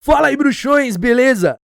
Fala aí, bruxões, beleza?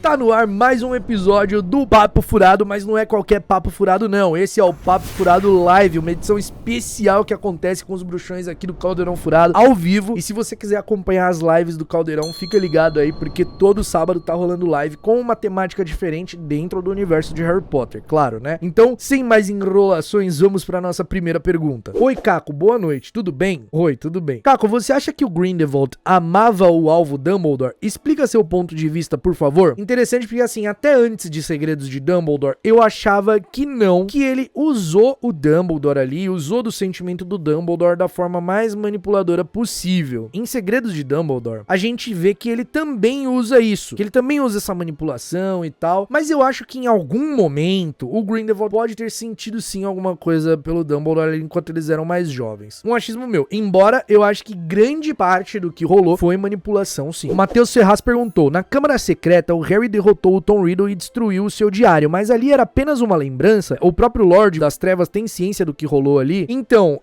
Tá no ar mais um episódio do Papo Furado, mas não é qualquer Papo Furado não, esse é o Papo Furado Live, uma edição especial que acontece com os bruxões aqui do Caldeirão Furado, ao vivo. E se você quiser acompanhar as lives do Caldeirão, fica ligado aí, porque todo sábado tá rolando live com uma temática diferente dentro do universo de Harry Potter, claro, né? Então, sem mais enrolações, vamos pra nossa primeira pergunta. Oi, Caco, boa noite, tudo bem? Oi, tudo bem. Caco, você acha que o Grindelwald amava o alvo Dumbledore? Explica seu ponto de vista, por favor. Interessante porque, assim, até antes de Segredos de Dumbledore, eu achava que não, que ele usou o Dumbledore ali, usou do sentimento do Dumbledore da forma mais manipuladora possível. Em Segredos de Dumbledore, a gente vê que ele também usa isso, que ele também usa essa manipulação e tal, mas eu acho que em algum momento o Grindelwald pode ter sentido sim alguma coisa pelo Dumbledore ali enquanto eles eram mais jovens. Um achismo meu, embora eu acho que grande parte do que rolou foi manipulação sim. O Matheus Ferraz perguntou, na Câmara Secreta o Harry derrotou o Tom Riddle e destruiu o seu diário, mas ali era apenas uma lembrança? O próprio Lorde das Trevas tem ciência do que rolou ali? Então,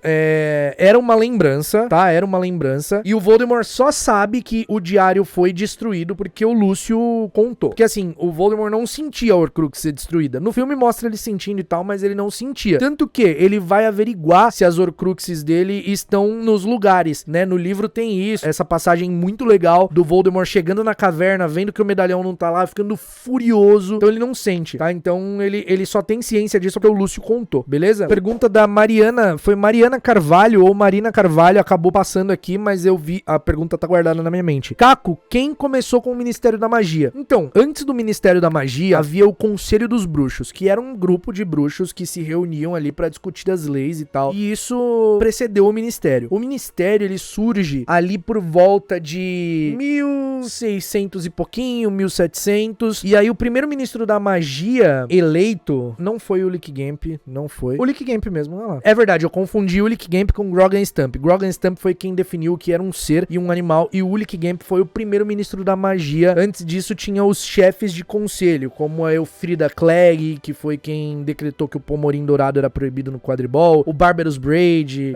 era uma lembrança, tá? Era uma lembrança, e o Voldemort só sabe que o diário foi destruído porque o Lúcio contou. Porque assim, o Voldemort não sentia a Horcrux ser destruída. No filme mostra ele sentindo e tal, mas ele não sentia. Tanto que ele vai averiguar se as Horcruxes dele estão nos lugares, né? No livro tem isso, essa passagem muito legal do Voldemort chegando na caverna, vendo que o medalhão não tá lá, ficando furioso, então ele não sente, tá? Então ele só tem ciência disso porque o Lúcio contou, beleza? Pergunta da Mariana, foi Mariana Carvalho ou Marina Carvalho, acabou passando aqui, mas eu vi, a pergunta tá guardada na minha mente. Caco, quem começou com o Ministério da Magia? Então, antes do Ministério da Magia, havia o Conselho dos Bruxos, que era um grupo de bruxos que se reuniam ali pra discutir as leis e tal, e isso precedeu o Ministério. O Ministério, ele surge ali por volta de 1600 e pouquinho, 1700, e aí o primeiro ministro da magia eleito não foi o Lick Gamp, não foi. O Lick Gamp mesmo, olha lá. É verdade, eu confundi o Lick Gamp com Grogan Stump. Grogan Stump foi quem definiu que era um ser e um animal, e o Lick Gamp foi o primeiro ministro da magia. Antes disso tinha os chefes de conselho, como a Elfrida Clegg, que foi quem decretou que o Pomorim Dourado era proibido no quadribol, o Barbarous Braid,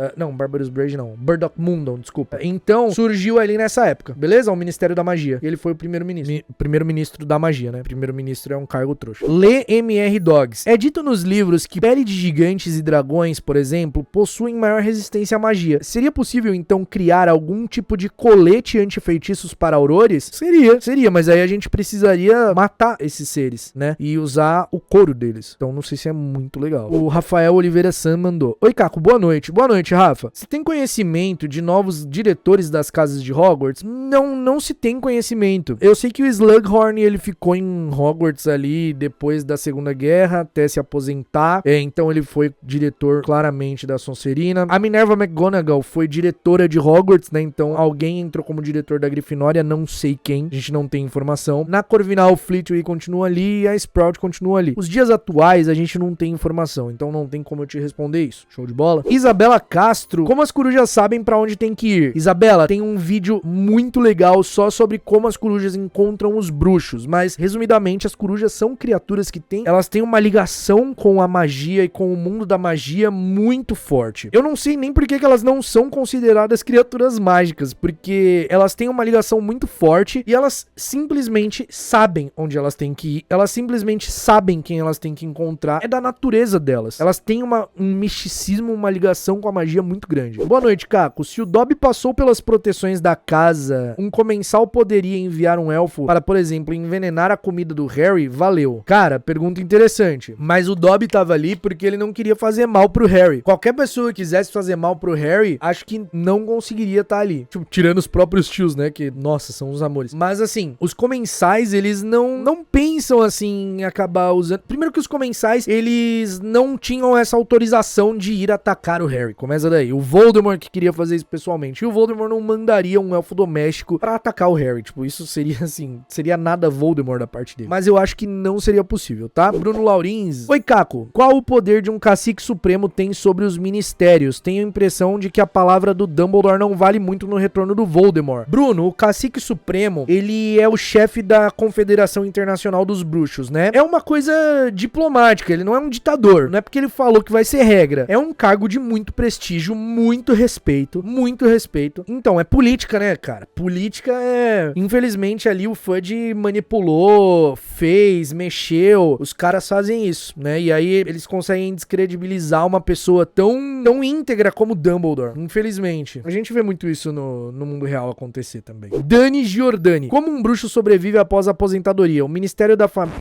Burdock Mundon, desculpa. Então, surgiu ali nessa época, beleza? O Ministério da Magia. E ele foi o primeiro-ministro da magia, né? Primeiro-ministro é um cargo trouxa. Lê M.R. Dogs. É dito nos livros que pele de gigantes e dragões, por exemplo, possuem maior resistência à magia. Seria possível, então, criar algum tipo de colete anti-feitiços para aurores? Seria, mas aí a gente precisaria matar esses seres, né? E usar o couro deles. Então, não sei se é muito legal. O Rafael Oliveira San mandou. Oi, Caco, boa noite. Boa noite, Rafa. Você tem conhecimento de novos diretores das casas de Hogwarts? Não se tem conhecimento. Eu sei que o Slughorn, ele ficou em Hogwarts ali depois da Segunda Guerra até se aposentar, então ele foi diretor claramente da Sonserina. A Minerva McGonagall foi diretora de Hogwarts, né? Então alguém entrou como diretor da Grifinória, não sei quem, a gente não tem informação. Na Corvinal, o Flitwick continua ali e a Sprout continua ali. Os dias atuais a gente não tem informação, então não tem como eu te responder isso. Show de bola? Isabela Castro, como as corujas sabem pra onde tem que ir? Isabela, tem um vídeo muito legal só sobre como as corujas encontram os bruxos, mas resumidamente as corujas são criaturas que elas têm uma ligação com a magia e com o mundo da magia muito forte. Eu não sei nem por que elas não são consideradas criaturas mágicas, porque elas têm uma ligação muito forte e elas simplesmente sabem onde elas têm que ir, elas simplesmente sabem quem elas têm que encontrar, é da natureza delas. Elas têm um misticismo, uma ligação com a magia muito grande. Boa noite, Caco. Se o Dobby passou pelas proteções da casa, um comensal poderia enviar um elfo para, por exemplo, envenenar a comida do Harry? Valeu. Cara, pergunta interessante. Mas o Dobby tava ali porque ele não queria fazer mal pro Harry. Qualquer pessoa que quisesse fazer mal pro Harry, acho que não conseguiria estar ali. Tipo, tirando os próprios tios, né? Que, nossa, são os amores. Mas, assim, os comensais, eles não pensam, assim, em acabar usando... Primeiro que os comensais, eles não tinham essa autorização de ir atacar o Harry. Começa daí. O Voldemort que queria fazer isso pessoalmente. E o Voldemort não mandaria um elfo doméstico pra atacar o Harry. Tipo, isso seria, assim, seria nada Voldemort Voldemort da parte dele. Mas eu acho que não seria possível, tá? Bruno Laurins. Oi, Caco. Qual o poder de um cacique supremo tem sobre os ministérios? Tenho a impressão de que a palavra do Dumbledore não vale muito no retorno do Voldemort. Bruno, o cacique supremo, ele é o chefe da Confederação Internacional dos Bruxos, né? É uma coisa diplomática, ele não é um ditador. Não é porque ele falou que vai ser regra. É um cargo de muito prestígio, muito respeito, muito respeito. Então, é política, né, cara? Política é... Infelizmente, ali o FUD manipulou, fez, mexeu. Os caras fazem isso, né? E aí eles conseguem descredibilizar uma pessoa tão íntegra como Dumbledore. Infelizmente. A gente vê muito isso no mundo real acontecer também. Dani Giordani. Como um bruxo sobrevive após a aposentadoria? O Ministério da Família...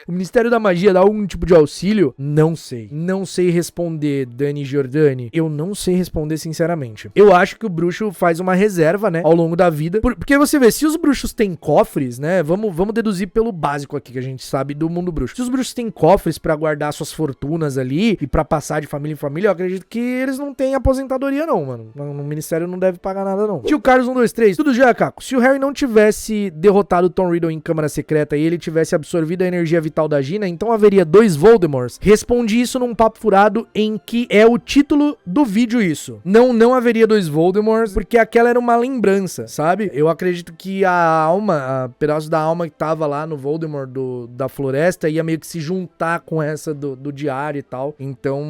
O Ministério da Magia dá algum tipo de auxílio? Não sei. Não sei responder, Dani Giordani. Eu não sei responder sinceramente. Eu acho que o bruxo faz uma reserva, né, ao longo da vida. Porque você vê, se os bruxos têm cofres, né, vamos deduzir pelo básico aqui que a gente sabe do mundo bruxo. Se os bruxos têm cofres pra guardar suas fortunas ali e pra passar de família em família, eu acredito que eles não têm aposentadoria não, mano. No Ministério não deve pagar nada não. Tio Carlos 123, tudo já, Caco? Se o Harry não tivesse derrotado o Tom Riddle em Câmara Secreta e ele tivesse absorvido a energia vital da Gina, então haveria 2 Voldemorts? Respondi isso num papo furado em que é o título do vídeo isso. Não haveria 2 Voldemorts, porque aquela era uma lembrança, sabe? Eu acredito que a pedaço da alma que tava lá no Voldemort da floresta ia meio que se juntar com essa do diário e tal. Então,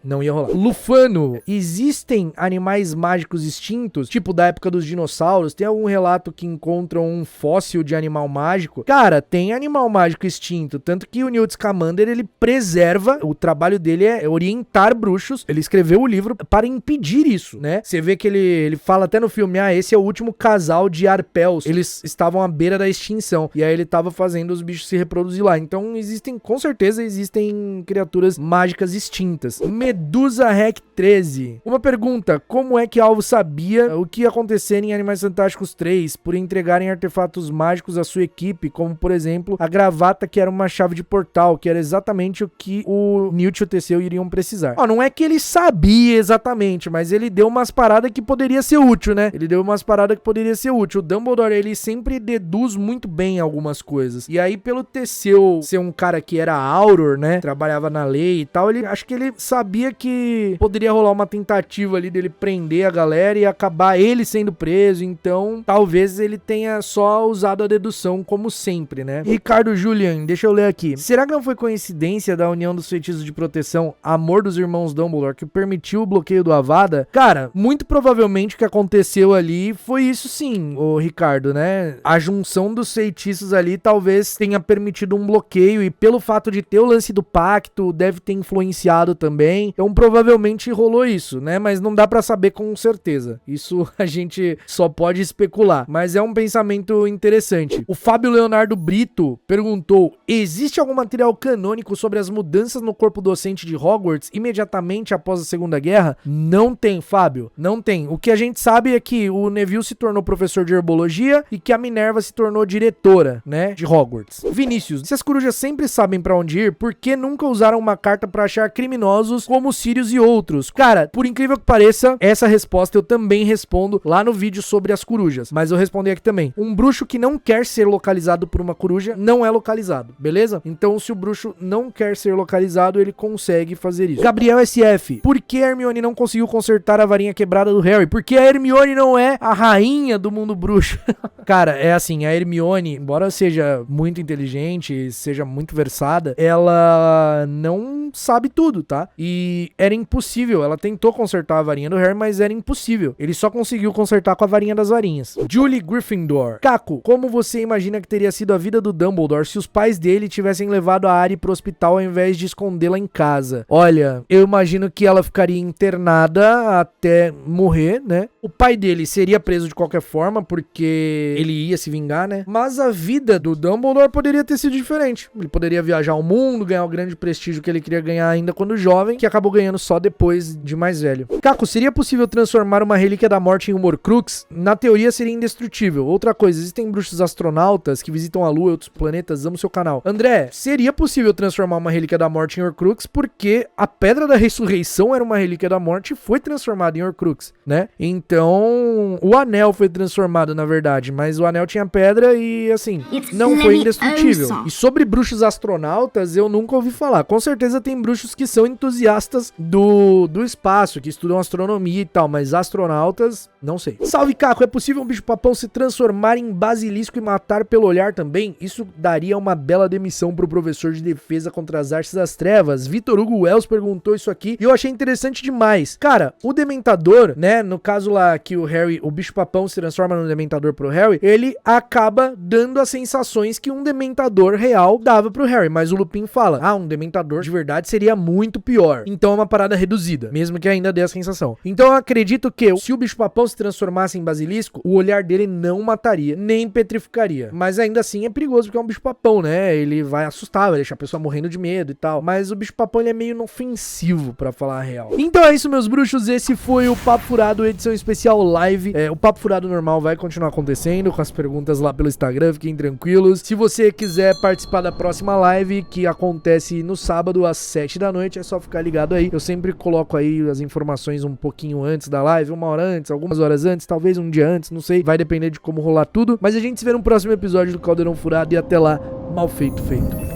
não ia rolar. Lufano, existem animais mágicos extintos? Tipo da época dos dinossauros? Tem algum relato que encontram um fóssil de animal mágico? Cara, tem animal mágico extinto. Tanto que o Newt Scamander, ele preserva, o trabalho dele é orientar bruxos. Ele escreveu o livro para impedir isso, né? Você vê que ele fala até no filme, esse é o último casal de Arpels. Eles estavam à beira da extinção. E aí ele tava fazendo os bichos se reproduzir lá. Então com certeza existem criaturas mágicas extintas. Medusa Rec 13. Uma pergunta, como é que Alvo sabia o que ia acontecer em Animais Fantásticos 3 por entregarem artefatos mágicos à sua equipe, como por exemplo, a gravata que era uma chave de portal, que era exatamente o que o Newt e o Teseu iriam precisar. Não é que ele sabia exatamente, mas ele deu umas paradas que poderia ser útil, né? Ele deu umas paradas que poderia ser útil. O Dumbledore, ele sempre deduz muito bem algumas coisas. E aí, pelo Teseu ser um cara que era Auror, né? Trabalhava na lei e tal, acho que ele sabia que poderia rolar uma tentativa ali dele prender a galera e acabar ele sendo preso. Então, talvez ele tenha só usado a dedução como sempre, né? Ricardo Julian, deixa eu ler aqui. Será que não foi coincidência da união dos feitiços de proteção Amor dos Irmãos Dumbledore que permitiu o bloqueio do Avada? Cara, muito provavelmente o que aconteceu ali foi isso sim, o Ricardo, né? A junção dos feitiços ali talvez tenha permitido um bloqueio e pelo fato de ter o lance do pacto, deve ter influenciado também. Então provavelmente rolou isso, né? Mas não dá pra saber com certeza. Isso a gente só pode especular. Mas é um pensamento interessante. O Fábio Leonardo Brito perguntou: existe algum material canônico sobre as mudanças no corpo docente de Hogwarts imediatamente após a Segunda Guerra? Não tem, Fábio. Não tem. O que a gente sabe é que o Neville se tornou professor de herbologia e que a Minerva se tornou diretora, né, de Hogwarts. Vinícius, se as corujas sempre sabem pra onde ir, por que nunca usaram uma carta pra achar criminosos como Sirius e outros? Cara, por incrível que pareça, essa resposta eu também respondo lá no vídeo sobre as corujas, mas eu respondi aqui também. Um bruxo que não quer ser localizado por uma coruja não é localizado, beleza? Então, se o bruxo não quer ser localizado, ele consegue fazer isso. Gabriel SF, por que a Hermione não conseguiu consertar a varinha quebrada do Harry? Porque a Hermione não é a rainha do mundo bruxo. Cara, é assim, a Hermione, embora seja muito inteligente, seja muito versada, ela não sabe tudo, tá? E era impossível, ela tentou consertar a varinha do Harry, mas era impossível. Ele só conseguiu consertar com a varinha das varinhas. Julie Gryffindor, Caco, como você imagina que teria sido a vida do Dumbledore se os pais dele tivessem levado a Harry pro hospital ao invés de escondê-la em casa? Olha, eu imagino que ela ficaria internada até morrer, né? O pai dele seria preso de qualquer forma, porque ele ia se vingar, né? Mas a vida do Dumbledore poderia ter sido diferente. Ele poderia viajar ao mundo, ganhar o grande prestígio que ele queria ganhar ainda quando jovem, que acabou ganhando só depois de mais velho. Caco, seria possível transformar uma relíquia da morte em um Horcrux? Na teoria seria indestrutível. Outra coisa, existem bruxos astronautas que visitam a Lua e outros planetas. Amo seu canal. canal: André, seria possível transformar uma relíquia da morte em Horcrux, porque a Pedra da Ressurreição era uma relíquia da morte e foi transformada em Horcrux, né? Então, o anel foi transformado, na verdade, mas o anel tinha pedra e, assim, não foi indestrutível. E sobre bruxos astronautas, eu nunca ouvi falar. Com certeza tem bruxos que são entusiastas do espaço, que estudam astronomia e tal, mas astronautas, não sei. Salve, Caco, é possível um bicho-papão se transformar em basilisco e matar pelo olhar também? Isso daria uma bela demissão pro professor de defesa contra as artes das trevas. Vitor Hugo Wells perguntou isso aqui e eu achei interessante demais. Cara, o Dementador, né, no caso lá que o Harry, o bicho-papão se transforma no Dementador pro Harry, ele acaba dando as sensações que um Dementador real dava pro Harry, mas o Lupin fala: um Dementador de verdade seria muito pior. Então é uma parada reduzida, mesmo que ainda dê a sensação. Então eu acredito que se o bicho-papão se transformasse em basilisco, o olhar dele não mataria, nem petrificaria. Mas ainda assim é perigoso, porque é um bicho-papão, né? Ele vai assustar, vai deixar a pessoa morrendo de medo e tal. Mas o bicho-papão, ele é meio inofensivo, pra falar a real. Então é isso, meus bruxos. Esse foi o Papo Furado, edição especial live. O Papo Furado normal vai continuar acontecendo, com as perguntas lá pelo Instagram, fiquem tranquilos. Se você quiser participar da próxima live, que acontece no sábado às 7 da noite, é só ficar ligado aí. Eu sempre coloco aí as informações um pouquinho antes da live, 1 hora antes, algumas horas antes, talvez um dia antes, não sei. Vai depender de como rolar tudo. Mas a gente se vê no próximo episódio do Caldeirão Furado e até lá, mal feito, feito.